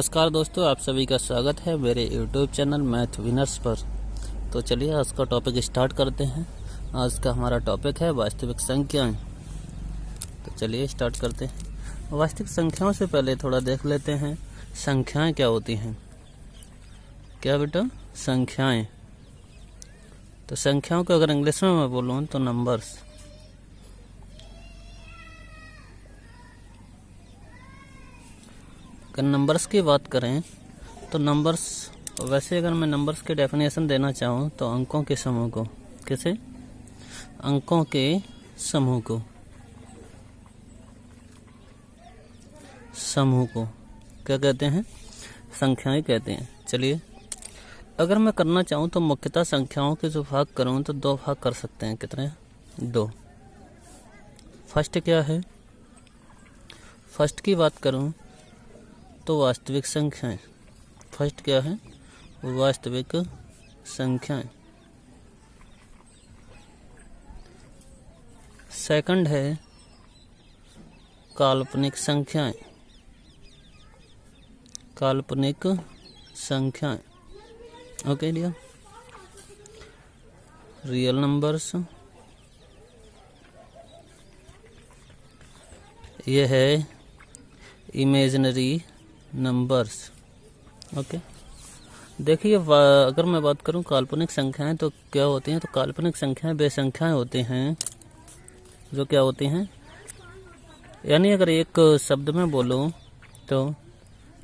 नमस्कार दोस्तों, आप सभी का स्वागत है मेरे YouTube चैनल मैथ विनर्स पर। तो चलिए आज का टॉपिक स्टार्ट करते हैं। आज का हमारा टॉपिक है वास्तविक संख्याएं। तो चलिए स्टार्ट करते हैं। वास्तविक संख्याओं से पहले थोड़ा देख लेते हैं संख्याएं क्या होती हैं। क्या बेटा? संख्याएं। तो संख्याओं को अगर इंग्लिश में मैं बोलूँ तो नंबर्स। अगर नंबर्स की बात करें तो नंबर्स, वैसे अगर मैं नंबर्स की डेफिनेशन देना चाहूँ तो अंकों के समूह को, कैसे? अंकों के समूह को क्या कहते हैं? संख्याएं कहते हैं। चलिए अगर मैं करना चाहूँ तो मुख्यतः संख्याओं के जो भाग करूँ तो दो भाग कर सकते हैं। कितने? दो। फर्स्ट क्या है? फर्स्ट की बात करूँ तो वास्तविक संख्याएं। फर्स्ट क्या है? वास्तविक संख्याएं। सेकंड है काल्पनिक संख्याएं। काल्पनिक संख्याएं। Okay dear. रियल नंबर्स, ये है इमेजिनरी नंबर्स। ओके, देखिए अगर मैं बात करूं काल्पनिक संख्याएं तो क्या होती हैं? तो काल्पनिक संख्याएं वे संख्याएं होती हैं जो क्या होती हैं, यानी अगर एक शब्द में बोलूं तो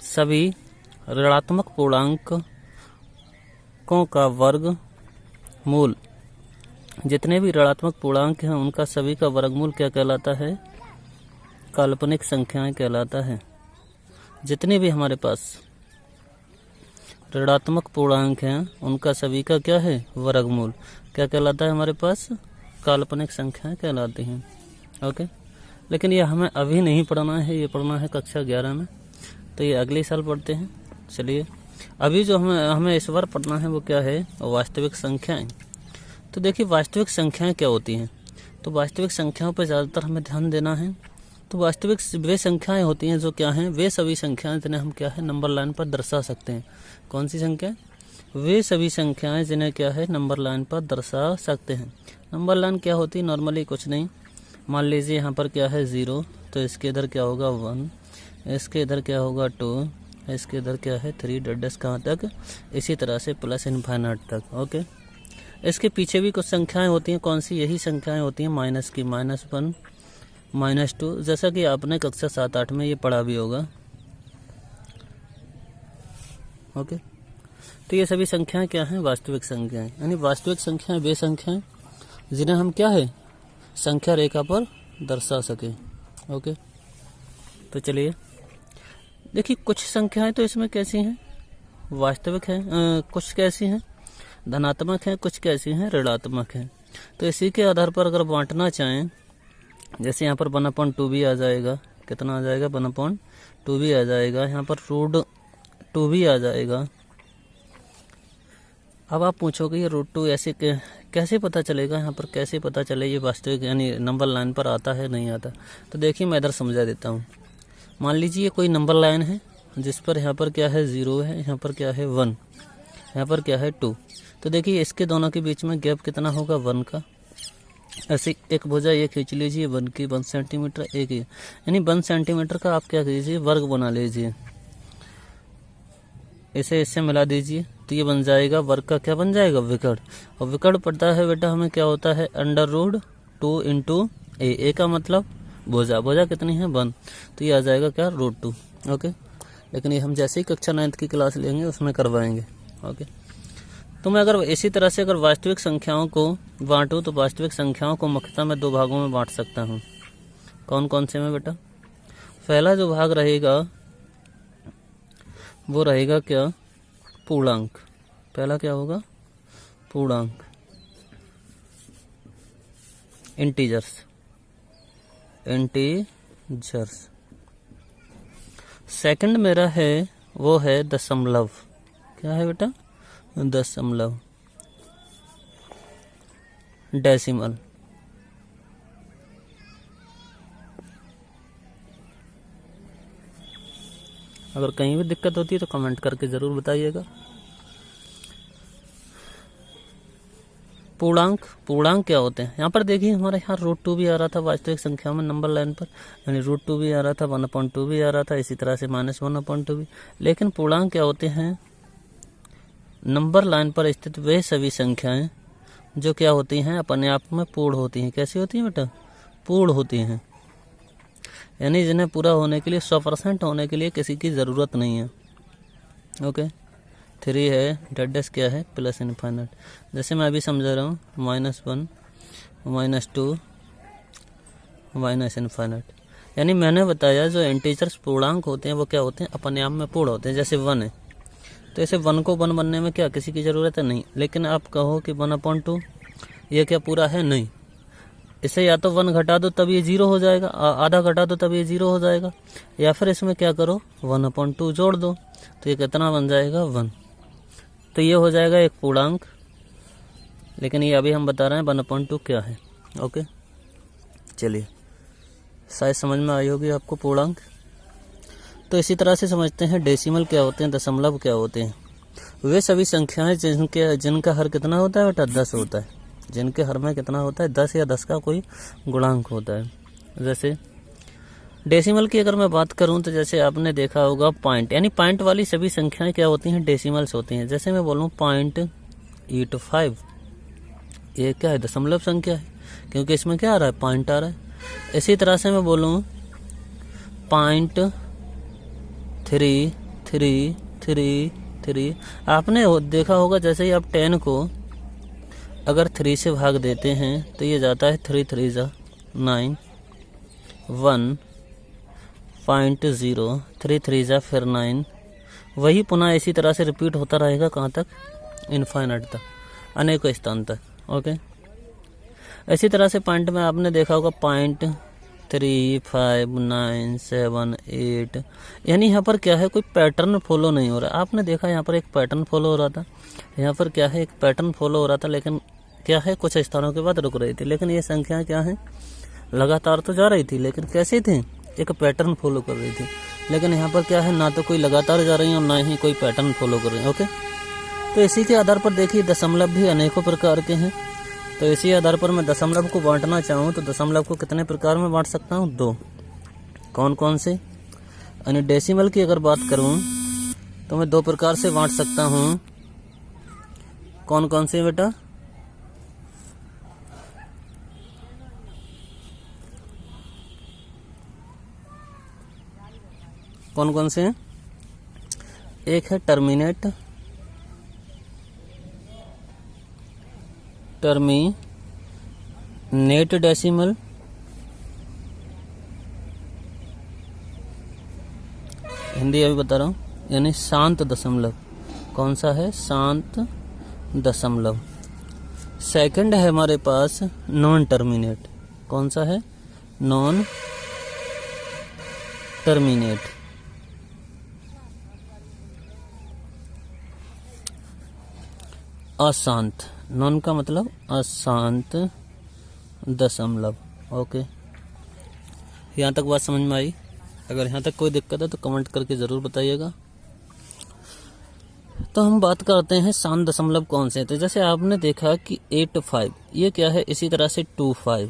सभी ऋणात्मक पूर्णांकों का वर्ग मूल, जितने भी ऋणात्मक पूर्णांक हैं उनका सभी का वर्गमूल क्या कहलाता है? काल्पनिक संख्याएं कहलाता है। जितने भी हमारे पास ऋणात्मक पूर्णांक हैं उनका सभी का क्या है? वर्गमूल क्या कहलाता है? हमारे पास काल्पनिक संख्याएं कहलाती हैं। ओके, लेकिन ये हमें अभी नहीं पढ़ना है, ये पढ़ना है कक्षा 11 में, तो ये अगले साल पढ़ते हैं। चलिए अभी जो हमें इस बार पढ़ना है वो क्या है? वास्तविक संख्याएं। तो देखिए वास्तविक संख्याएं क्या होती हैं? तो वास्तविक संख्याओं पर ज़्यादातर हमें ध्यान देना है। तो वास्तविक वे संख्याएं होती हैं जो क्या हैं? वे सभी संख्याएं जिन्हें हम क्या है? नंबर लाइन पर दर्शा सकते हैं। कौन सी संख्या? वे सभी संख्याएं जिन्हें क्या है? नंबर लाइन पर दर्शा सकते हैं। नंबर लाइन क्या होती है? नॉर्मली कुछ नहीं, मान लीजिए यहाँ पर क्या है? 0, तो इसके इधर क्या होगा? 1, इसके इधर क्या होगा? 2, इसके इधर क्या है? 3, डैश कहाँ तक? इसी तरह से प्लस इनफाइनाइट तक। ओके, इसके पीछे भी कुछ संख्याएं होती हैं। कौन सी? यही संख्याएं होती हैं माइनस की, -1, -2, जैसा कि आपने कक्षा 7-8 में ये पढ़ा भी होगा। ओके, तो ये सभी संख्याएं क्या हैं? वास्तविक संख्याएं। यानी वास्तविक संख्याएं वे संख्याएं जिन्हें हम क्या है? संख्या रेखा पर दर्शा सके। ओके, तो चलिए देखिए कुछ संख्याएं तो इसमें कैसी हैं? वास्तविक हैं, कुछ कैसी हैं? धनात्मक हैं, कुछ कैसी हैं? ऋणात्मक हैं। तो इसी के आधार पर अगर बांटना चाहें, जैसे यहाँ पर 1/2 भी आ जाएगा। कितना आ जाएगा? 1/2 भी आ जाएगा। यहाँ पर √2 भी आ जाएगा। अब आप पूछोगे ये √2 ऐसे कैसे पता चलेगा? यहाँ पर कैसे पता चले ये वास्तविक यानी नंबर लाइन पर आता है नहीं आता? तो देखिए मैं इधर समझा देता हूँ। मान लीजिए कोई नंबर लाइन है जिस पर यहाँ पर क्या है? 0 है, यहाँ पर क्या है? 1, यहाँ पर क्या है? 2। तो देखिए इसके दोनों के बीच में गैप कितना होगा? 1 का। ऐसे एक भुजा ये खींच लीजिए 1 की, 1 सेंटीमीटर एक ही, यानी 1 सेंटीमीटर का आप क्या कीजिए? वर्ग बना लीजिए। इसे इससे मिला दीजिए तो ये बन जाएगा वर्ग का क्या बन जाएगा? विकर्ण। और विकर्ण पड़ता है बेटा हमें क्या होता है? √2 इंटू ए का मतलब भुजा। भुजा कितनी है? 1, तो ये आ जाएगा क्या? √2। ओके, लेकिन ये हम जैसे ही कक्षा 9th की क्लास लेंगे उसमें करवाएंगे। ओके, तो मैं अगर इसी तरह से अगर वास्तविक संख्याओं को बांटूं तो वास्तविक संख्याओं को मुख्यतः मैं 2 भागों में बांट सकता हूं। कौन कौन से में बेटा? पहला जो भाग रहेगा वो रहेगा क्या? पूर्णांक। पहला क्या होगा? पूर्णांक, इंटीजर्स। सेकंड मेरा है वो है दशमलव। क्या है बेटा? दशमलव, डेसिमल। अगर कहीं भी दिक्कत होती है तो कमेंट करके ज़रूर बताइएगा। पूर्णांक, पूर्णांक क्या होते हैं? यहाँ पर देखिए हमारे यहाँ √2 भी आ रहा था वास्तविक संख्या में नंबर लाइन पर, यानी √2 भी आ रहा था, 1/2 भी आ रहा था, इसी तरह से -1/2 भी। लेकिन पूर्णांक क्या होते हैं? नंबर लाइन पर स्थित वे सभी संख्याएं जो क्या होती हैं, अपने आप में पूर्ण होती हैं। कैसी होती हैं बेटा? पूर्ण होती हैं, यानी जिन्हें पूरा होने के लिए 100% होने के लिए किसी की ज़रूरत नहीं है। ओके, 3 है, डैश क्या है? Plus infinite. जैसे मैं अभी समझा रहा हूँ, -1 -2 माइनस इनफाइनाइट। यानी मैंने बताया जो इंटीजर्स पूर्णांक होते हैं वो क्या होते हैं? अपने आप में पूर्ण होते हैं। जैसे 1 है, तो ऐसे 1 को 1 बनने में क्या किसी की ज़रूरत है? नहीं। लेकिन आप कहो कि 1/2 ये क्या पूरा है? नहीं। इसे या तो 1 घटा दो तब ये 0 हो जाएगा, आधा घटा दो तब ये 0 हो जाएगा, या फिर इसमें क्या करो 1/2 जोड़ दो, तो ये कितना बन जाएगा? 1। तो ये हो जाएगा एक पूर्णांक। लेकिन ये अभी हम बता रहे हैं 1/2 क्या है। ओके, चलिए, शायद समझ में आई होगी आपको पूर्णांक। तो इसी तरह से समझते हैं डेसिमल क्या होते हैं, दशमलव क्या होते हैं। वे सभी संख्याएं जिनका हर कितना होता है बेटा? 10 होता है। जिनके हर में कितना होता है? 10 या 10 का कोई गुणांक होता है। जैसे डेसिमल की अगर मैं बात करूं तो जैसे आपने देखा होगा पॉइंट, यानी पॉइंट वाली सभी संख्याएं क्या होती हैं? डेसिमल्स होती हैं। जैसे मैं बोलूं 0.85, ये क्या है? दशमलव संख्या है, क्योंकि इसमें क्या आ रहा है? पॉइंट आ रहा है। इसी तरह से मैं बोलूं 0.3333, आपने आपने देखा होगा जैसे ही आप 10 को अगर 3 से भाग देते हैं तो ये जाता है 3 3 जा 9, 1.0, 3 3 जा फिर 9। वही पुनः इसी तरह से रिपीट होता रहेगा, कहाँ तक? इनफाइनाइट तक, अनेकों स्थान तक। ओके, इसी तरह से पॉइंट में आपने देखा होगा 0.359778, यानी यहाँ पर क्या है? कोई पैटर्न फॉलो नहीं हो रहा। आपने देखा यहाँ पर एक पैटर्न फॉलो हो रहा था, यहाँ पर क्या है? एक पैटर्न फॉलो हो रहा था, लेकिन क्या है? कुछ स्थानों के बाद रुक रही थी। लेकिन ये संख्या क्या है? लगातार तो जा रही थी, लेकिन कैसे थी? एक पैटर्न फॉलो कर रही थी। लेकिन यहाँ पर क्या है? ना तो कोई लगातार जा रही है और ना ही कोई पैटर्न फॉलो कर रही है। ओके, तो इसी के आधार पर देखिए दशमलव भी अनेकों प्रकार के हैं। तो इसी आधार पर मैं दशमलव को बांटना चाहूँ तो दशमलव को कितने प्रकार में बांट सकता हूँ? 2। कौन कौन से? यानी डेसिमल की अगर बात करूँ तो मैं 2 प्रकार से बांट सकता हूँ। कौन कौन से बेटा? कौन कौन से हैं? एक है टर्मिनेट डेसिमल, हिंदी अभी बता रहा हूँ, यानी शांत दशमलव। कौन सा है? शांत दशमलव। सेकंड है हमारे पास नॉन टर्मिनेट। कौन सा है? Non terminate. अशांत, नॉन का मतलब अशांत दशमलव। ओके, यहाँ तक बात समझ में आई? अगर यहाँ तक कोई दिक्कत है तो कमेंट करके ज़रूर बताइएगा। तो हम बात करते हैं शांत दशमलव कौन से। तो जैसे आपने देखा कि 85, ये क्या है? इसी तरह से 25,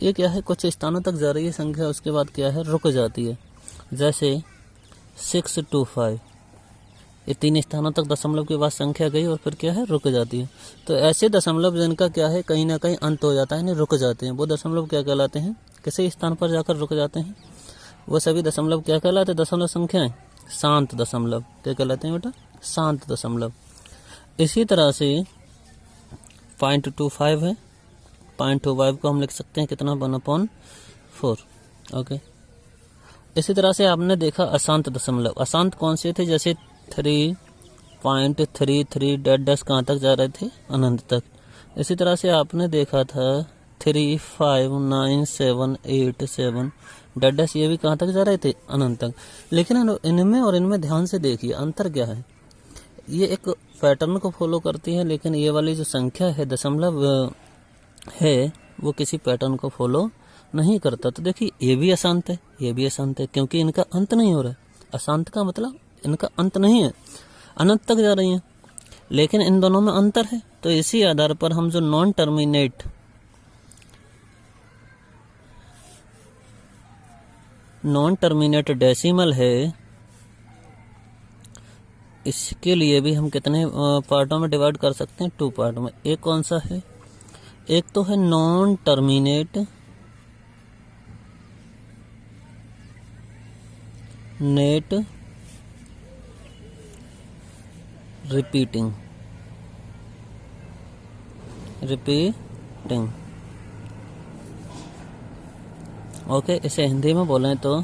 ये क्या है? कुछ स्थानों तक जा रही है संख्या, उसके बाद क्या है? रुक जाती है। जैसे 625, ये 3 स्थानों तक दशमलव के बाद संख्या गई और फिर क्या है? रुक जाती है। तो ऐसे दशमलव जिनका क्या है? कहीं ना कहीं अंत हो जाता है, यानी रुक जाते हैं, वो दशमलव क्या कहलाते हैं? किसी स्थान पर जाकर रुक जाते हैं, वो सभी दशमलव क्या कहलाते हैं? दशमलव संख्याएं शांत दशमलव। क्या कहलाते हैं बेटा? शांत दशमलव। इसी तरह से 0.25 है, 0.25 को हम लिख सकते हैं कितना? 1/4। ओके, इसी तरह से आपने देखा अशांत दशमलव। अशांत कौन से थे? जैसे 3.33 डैश कहाँ तक जा रहे थे? अनंत तक। इसी तरह से आपने देखा था 35978 डैश, ये भी कहाँ तक जा रहे थे? अनंत तक। लेकिन इनमें और इनमें ध्यान से देखिए अंतर क्या है। ये एक पैटर्न को फॉलो करती है, लेकिन ये वाली जो संख्या है दशमलव है वो किसी पैटर्न को फॉलो नहीं करता। तो देखिए ये भी अशांत है, ये भी अशांत है, क्योंकि इनका अंत नहीं हो रहा है। अशांत का मतलब इनका अंत नहीं है, अनंत तक जा रही हैं, लेकिन इन दोनों में अंतर है। तो इसी आधार पर हम जो नॉन टर्मिनेट डेसिमल है, इसके लिए भी हम कितने पार्टों में डिवाइड कर सकते हैं? 2 पार्ट में। एक कौन सा है? एक तो है non terminate net repeating okay, इसे हिंदी में बोलें तो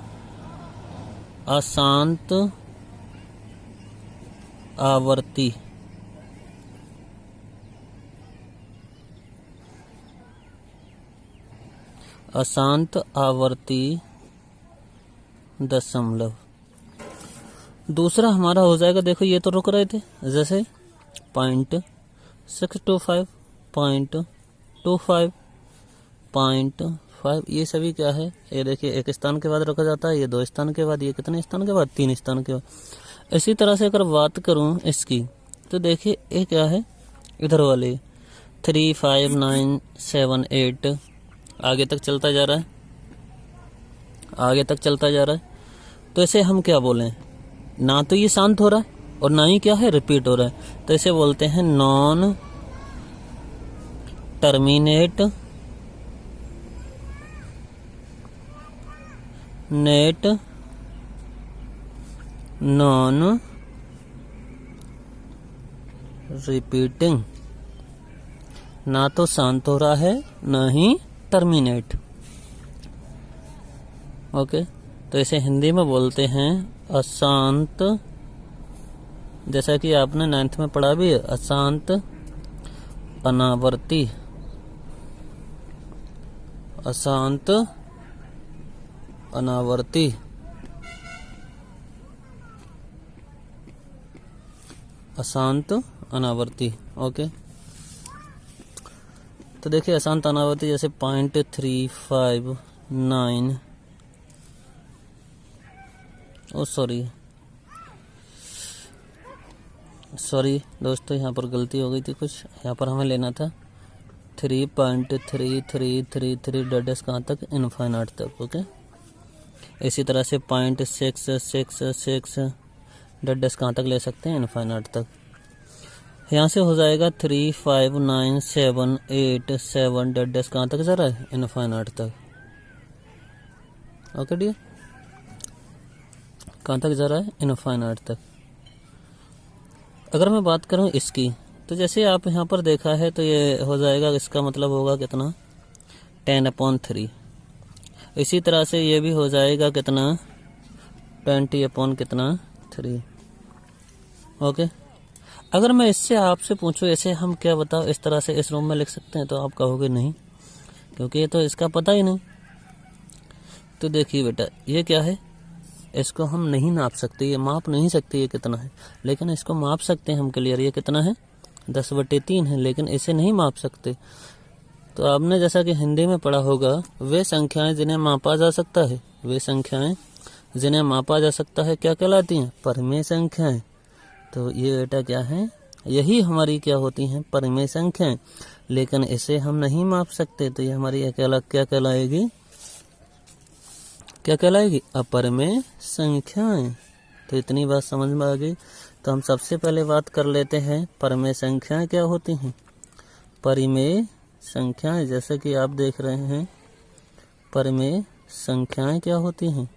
अशांत आवर्ती दशमलव। दूसरा हमारा हो जाएगा, देखो ये तो रुक रहे थे, जैसे 0.625, 0.25, 0.5, ये सभी क्या है? ये देखिए एक स्थान के बाद रखा जाता है, ये 2 स्थान के बाद, ये कितने स्थान के बाद? 3 स्थान के बाद। इसी तरह से अगर बात करूं इसकी, तो देखिए ये क्या है? इधर वाले 3, 5, 9, 7, 8 आगे तक चलता जा रहा है, तो इसे हम क्या बोलें? ना तो ये शांत हो रहा है और ना ही क्या है? रिपीट हो रहा है, तो इसे बोलते हैं non terminate net non repeating. ना तो शांत हो रहा है, ना ही टर्मिनेट। ओके, तो इसे हिंदी में बोलते हैं अशांत, जैसा कि आपने 9th में पढ़ा भी है, अशांत अनावर्ती। अशांत अनावर्ती। ओके, तो देखिए अशांत अनावर्ती जैसे 0.359, सॉरी दोस्तों, यहाँ पर गलती हो गई थी कुछ, यहाँ पर हमें लेना था 3.3333 डैश कहाँ तक? इनफाइनाइट तक। ओके, इसी तरह से 0.666 डैश कहाँ तक ले सकते हैं? इनफाइनाइट तक। यहाँ से हो जाएगा 35978 डैश कहाँ तक जा रहा है? इनफाइनाइट तक। ओके डियर, कहाँ तक जा रहा है? इनफाइनाइट तक। अगर मैं बात करूँ इसकी, तो जैसे आप यहाँ पर देखा है, तो ये हो जाएगा, इसका मतलब होगा कितना? 10/3। इसी तरह से ये भी हो जाएगा कितना? 20/3। ओके, अगर मैं इससे आपसे पूछूं, ऐसे हम क्या बताओ, इस तरह से इस रूम में लिख सकते हैं? तो आप कहोगे नहीं, क्योंकि ये तो इसका पता ही नहीं। तो देखिए बेटा, ये क्या है? इसको हम नहीं नाप सकते, ये माप नहीं सकते ये कितना है, लेकिन इसको माप सकते हैं हम क्लियर। ये कितना है? 10/3 है, लेकिन इसे नहीं माप सकते। तो आपने जैसा कि हिंदी में पढ़ा होगा, वे संख्याएं जिन्हें मापा जा सकता है, क्या कहलाती हैं? परिमेय संख्याएं। तो ये बेटा क्या है? यही हमारी क्या होती हैं? परिमेय संख्याएं। लेकिन इसे हम नहीं माप सकते, तो ये हमारी क्या कहलाएगी? अपरिमेय संख्याएं। तो इतनी बात समझ में आ गई। तो हम सबसे पहले बात कर लेते हैं, परिमेय संख्याएं क्या होती हैं? परिमेय संख्याएं, जैसे कि आप देख रहे हैं, परिमेय संख्याएं क्या होती हैं?